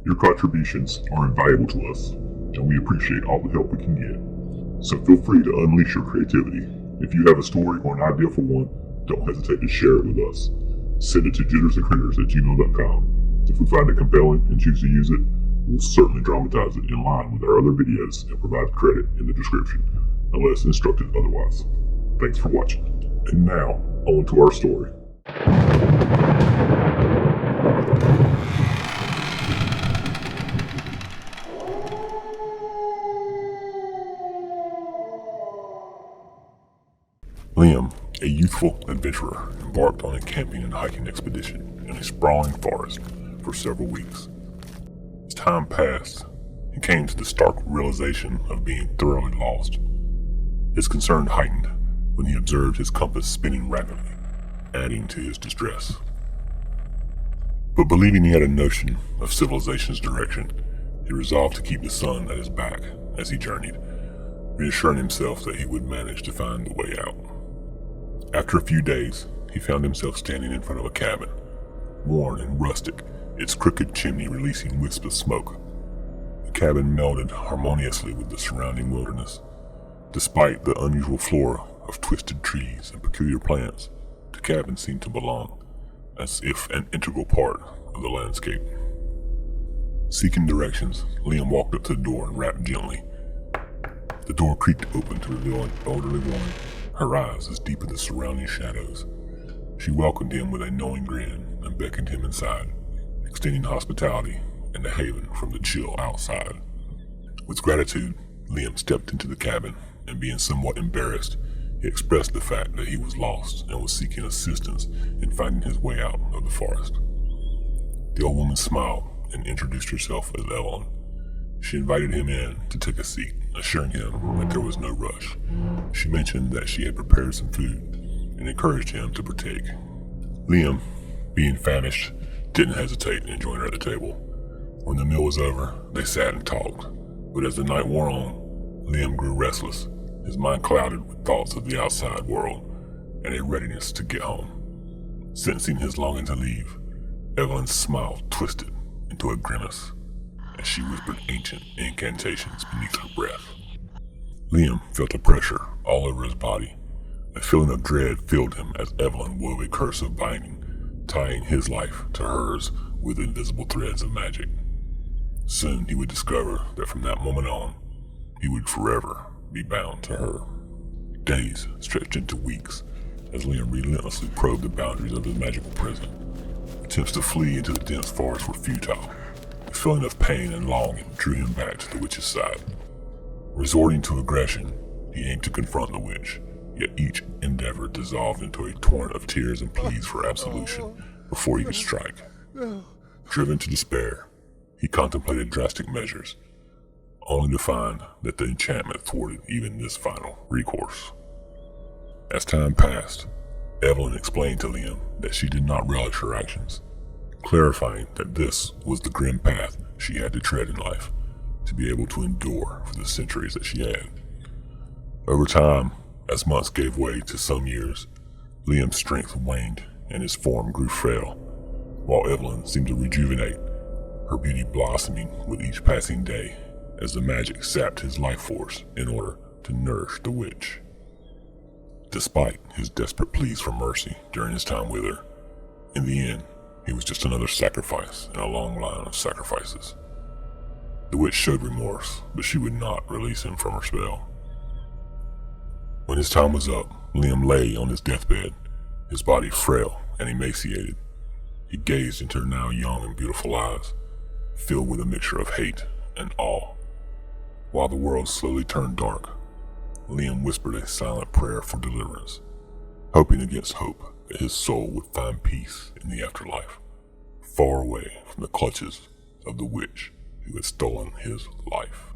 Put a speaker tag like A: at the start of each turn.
A: Your contributions are invaluable to us, and we appreciate all the help we can get. So feel free to unleash your creativity. If you have a story or an idea for one, don't hesitate to share it with us. Send it to jittersandcritters@gmail.com. If we find it compelling and choose to use it, we'll certainly dramatize it in line with our other videos and provide credit in the description, unless instructed otherwise. Thanks for watching. And now, on to our story. Liam, a youthful adventurer, embarked on a camping and hiking expedition in a sprawling forest for several weeks. As time passed, he came to the stark realization of being thoroughly lost. His concern heightened when he observed his compass spinning rapidly, adding to his distress. But believing he had a notion of civilization's direction, he resolved to keep the sun at his back as he journeyed, reassuring himself that he would manage to find the way out. After a few days, he found himself standing in front of a cabin, worn and rustic, its crooked chimney releasing wisps of smoke. The cabin melded harmoniously with the surrounding wilderness. Despite the unusual flora of twisted trees and peculiar plants, the cabin seemed to belong, as if an integral part of the landscape. Seeking directions, Liam walked up to the door and rapped gently. The door creaked open to reveal an elderly woman, her eyes as deep as the surrounding shadows. She welcomed him with a knowing grin and beckoned him inside, extending hospitality and a haven from the chill outside. With gratitude, Liam stepped into the cabin, and being somewhat embarrassed, he expressed the fact that he was lost and was seeking assistance in finding his way out of the forest. The old woman smiled and introduced herself as Evelyn. She invited him in to take a seat, assuring him that there was no rush. She mentioned that she had prepared some food and encouraged him to partake. Liam, being famished, didn't hesitate and joined her at the table. When the meal was over, they sat and talked, but as the night wore on, Liam grew restless, his mind clouded with thoughts of the outside world and a readiness to get home. Sensing his longing to leave, Evelyn's smile twisted into a grimace as she whispered ancient incantations beneath her breath. Liam felt a pressure all over his body. A feeling of dread filled him as Evelyn wove a curse of binding, tying his life to hers with invisible threads of magic. Soon he would discover that from that moment on, he would forever be bound to her. Days stretched into weeks as Liam relentlessly probed the boundaries of his magical prison. Attempts to flee into the dense forest were futile. A feeling of pain and longing drew him back to the witch's side. Resorting to aggression, he aimed to confront the witch, yet each endeavor dissolved into a torrent of tears and pleas for absolution before he could strike. Driven to despair, he contemplated drastic measures, only to find that the enchantment thwarted even this final recourse. As time passed, Evelyn explained to Liam that she did not relish her actions, clarifying that this was the grim path she had to tread in life to be able to endure for the centuries that she had. Over time, as months gave way to some years, Liam's strength waned and his form grew frail, while Evelyn seemed to rejuvenate, her beauty blossoming with each passing day as the magic sapped his life force in order to nourish the witch. Despite his desperate pleas for mercy during his time with her, in the end, he was just another sacrifice in a long line of sacrifices. The witch showed remorse, but she would not release him from her spell. When his time was up, Liam lay on his deathbed, his body frail and emaciated. He gazed into her now young and beautiful eyes, filled with a mixture of hate and awe. While the world slowly turned dark, Liam whispered a silent prayer for deliverance, hoping against hope that his soul would find peace in the afterlife, far away from the clutches of the witch who had stolen his life.